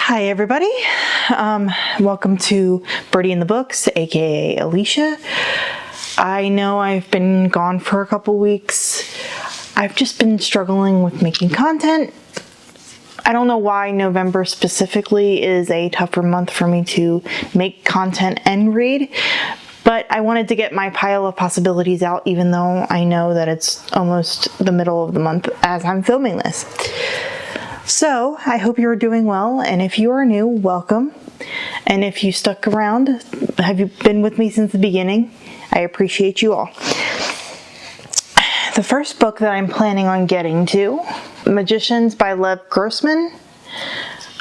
Hi everybody, welcome to Birdie in the Books, aka Alicia. I know I've been gone for a couple weeks. I've just been struggling with making content. I don't know why November specifically is a tougher month for me to make content and read, but I wanted to get my pile of possibilities out even though I know that it's almost the middle of the month as I'm filming this. So, I hope you're doing well, and if you are new, welcome. And if you stuck around, have you been with me since the beginning? I appreciate you all. The first book that I'm planning on getting to, Magicians by Lev Grossman.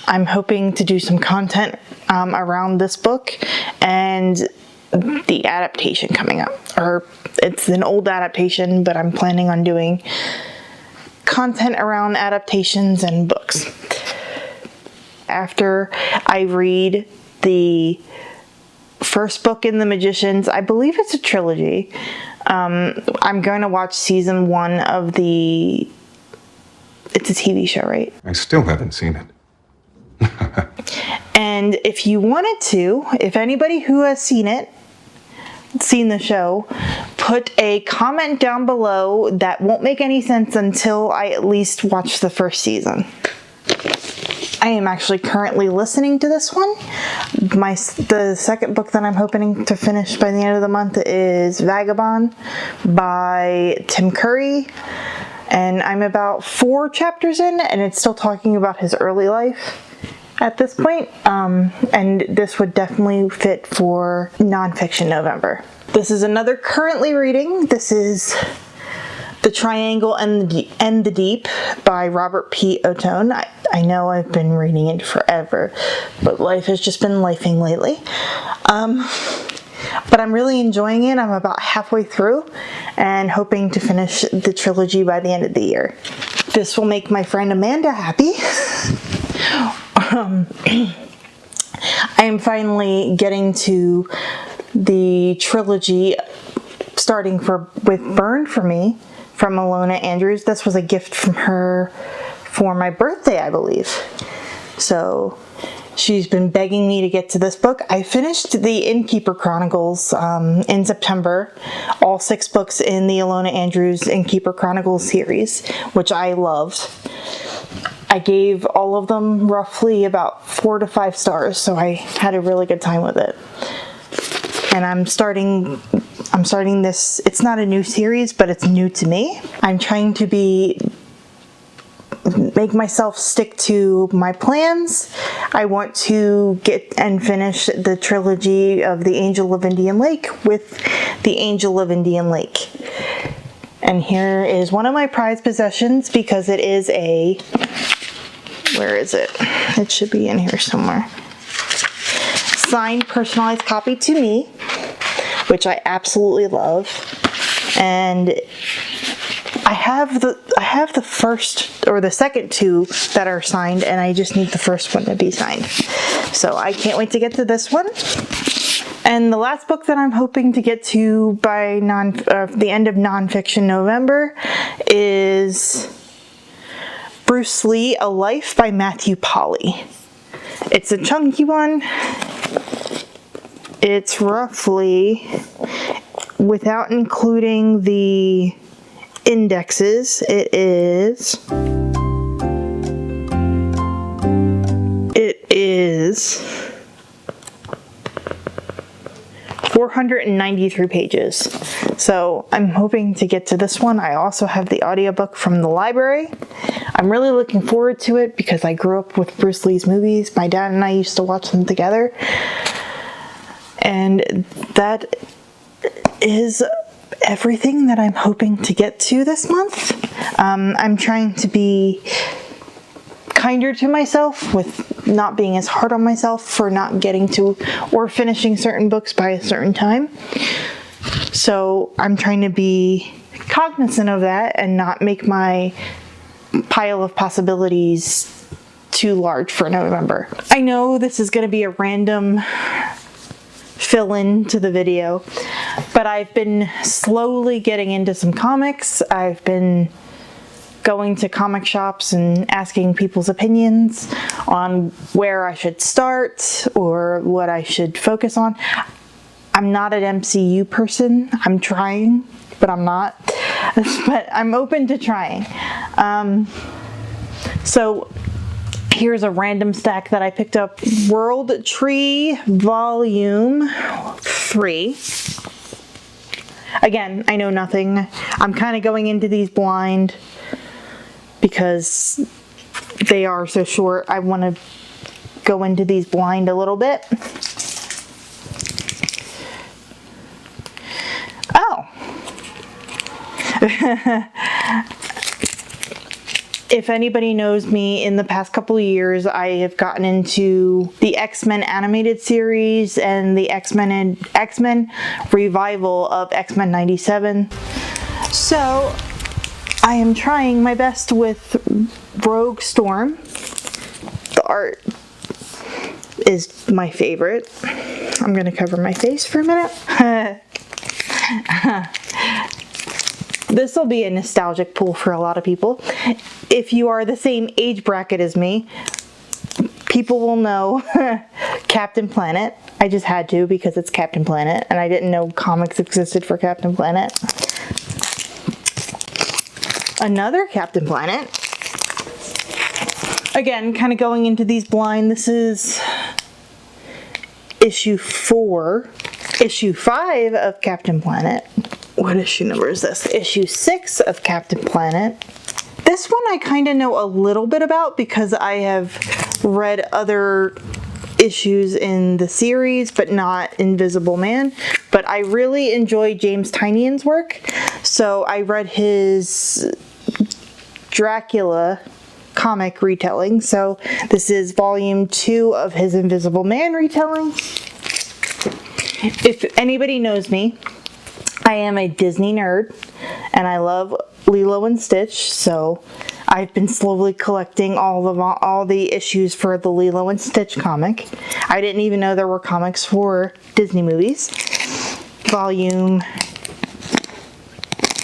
I'm hoping to do some content around this book and the adaptation coming up. Or it's an old adaptation, but I'm planning on doing content around adaptations and books. After I read the first book in The Magicians, I believe it's a trilogy, I'm going to watch season 1 of it's a TV show, right? I still haven't seen it. And if you wanted to, if anybody who has seen the show, put a comment down below that won't make any sense until I at least watch the first season. I am actually currently listening to this one. The second book that I'm hoping to finish by the end of the month is Vagabond by Tim Curry. And I'm about 4 chapters in, and it's still talking about his early life at this point. And this would definitely fit for nonfiction November. This is another currently reading. This is The Triangle and the Deep by Robert P. Ottone. I know I've been reading it forever, but life has just been lifing lately. But I'm really enjoying it. I'm about halfway through and hoping to finish the trilogy by the end of the year. This will make my friend Amanda happy. I am finally getting to the trilogy starting with Burn For Me from Ilona Andrews. This was a gift from her for my birthday, I believe. So she's been begging me to get to this book. I finished the Innkeeper Chronicles in September, all 6 books in the Ilona Andrews Innkeeper Chronicles series, which I loved. I gave all of them roughly about 4 to 5 stars, so I had a really good time with it. And I'm starting this, it's not a new series, but it's new to me. I'm trying to make myself stick to my plans. I want to get and finish the trilogy of The Angel of Indian Lake with The Angel of Indian Lake. And here is one of my prized possessions because it is where is it? It should be in here somewhere. Signed, personalized copy to me, which I absolutely love. And I have the first or the second 2 that are signed, and I just need the first one to be signed. So I can't wait to get to this one. And the last book that I'm hoping to get to by the end of nonfiction November is Bruce Lee, A Life by Matthew Polly. It's a chunky one. It's roughly, without including the indexes, it is 493 pages. So I'm hoping to get to this one. I also have the audiobook from the library. I'm really looking forward to it because I grew up with Bruce Lee's movies. My dad and I used to watch them together. And that is everything that I'm hoping to get to this month. I'm trying to be kinder to myself with not being as hard on myself for not getting to or finishing certain books by a certain time. So I'm trying to be cognizant of that and not make my pile of possibilities too large for November. I know this is going to be a random fill-in to the video, but I've been slowly getting into some comics. I've been going to comic shops and asking people's opinions on where I should start or what I should focus on. I'm not an MCU person. I'm trying, but I'm not. But I'm open to trying. So here's a random stack that I picked up. World Tree Volume 3. Again, I know nothing. I'm kind of going into these blind because they are so short. I want to go into these blind a little bit. Oh. If anybody knows me, in the past couple of years, I have gotten into the X-Men animated series and the X-Men revival of X-Men 97. So I am trying my best with Rogue Storm. The art is my favorite. I'm gonna cover my face for a minute. This will be a nostalgic pull for a lot of people. If you are the same age bracket as me, people will know Captain Planet. I just had to because it's Captain Planet, and I didn't know comics existed for Captain Planet. Another Captain Planet. Again, kind of going into these blind. This is issue 4. Issue 5 of Captain Planet. What issue number is this? Issue 6 of Captain Planet. This one I kind of know a little bit about because I have read other issues in the series, but not Invisible Man. But I really enjoy James Tynion's work, so I read his Dracula comic retelling. So this is volume 2 of his Invisible Man retelling. If anybody knows me, I am a Disney nerd and I love Lilo and Stitch, so I've been slowly collecting all the issues for the Lilo and Stitch comic. I didn't even know there were comics for Disney movies. Volume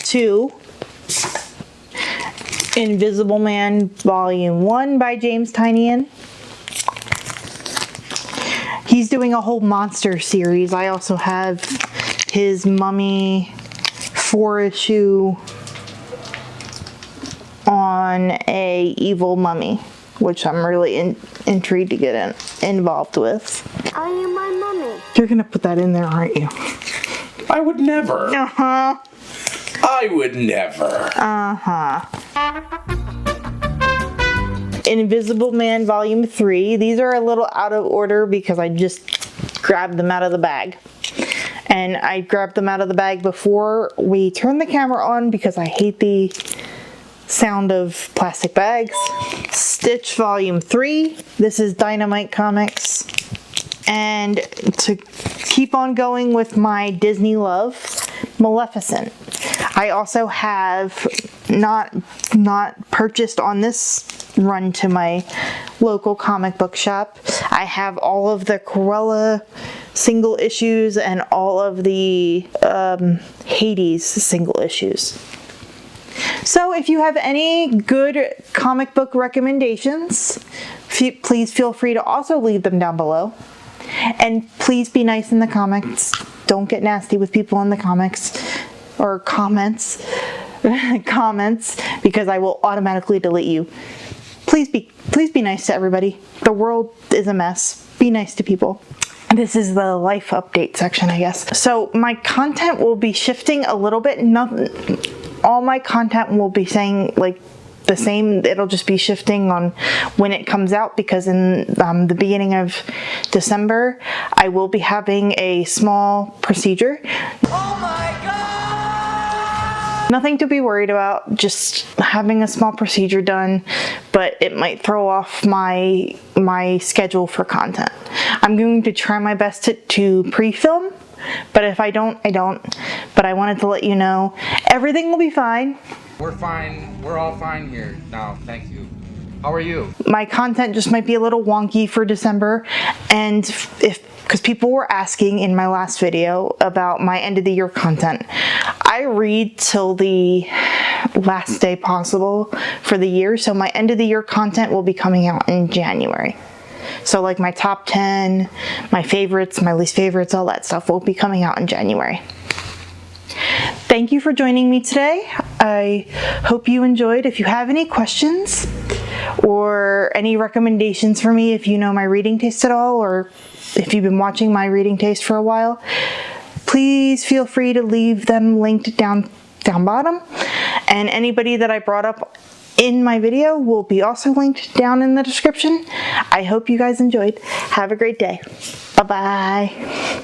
2, Invisible Man Volume 1 by James Tynion. He's doing a whole monster series. I also have his Mummy 4-issue on a evil mummy, which I'm really intrigued to get involved with. Are you my mummy? You're gonna put that in there, aren't you? I would never. Uh-huh. I would never. Uh-huh. Invisible Man Volume 3. These are a little out of order because I just grabbed them out of the bag. And I grabbed them out of the bag before we turned the camera on because I hate the sound of plastic bags. Stitch Volume 3. This is Dynamite Comics. And to keep on going with my Disney love, Maleficent. I also have not purchased on this run to my local comic book shop. I have all of the Cruella single issues and all of the Hades single issues. So if you have any good comic book recommendations, please feel free to also leave them down below. And please be nice in the comments. Don't get nasty with people in the comics or comments because I will automatically delete you. Please be nice to everybody. The world is a mess. Be nice to people. This is the life update section, I guess. So my content will be shifting a little bit. All my content will be saying like the same. It'll just be shifting on when it comes out because in the beginning of December, I will be having a small procedure. Oh my God! Nothing to be worried about, just having a small procedure done, but it might throw off my schedule for content. I'm going to try my best to pre-film, but if I don't, I don't. But I wanted to let you know, everything will be fine. We're fine. We're all fine here now. Thank you. How are you? My content just might be a little wonky for December, and because people were asking in my last video about my end of the year content. I read till the last day possible for the year, so my end of the year content will be coming out in January. So like my top 10, my favorites, my least favorites, all that stuff will be coming out in January. Thank you for joining me today. I hope you enjoyed. If you have any questions or any recommendations for me, if you know my reading taste at all, or if you've been watching my reading taste for a while, please feel free to leave them linked down bottom. And anybody that I brought up in my video will be also linked down in the description. I hope you guys enjoyed. Have a great day. Bye-bye.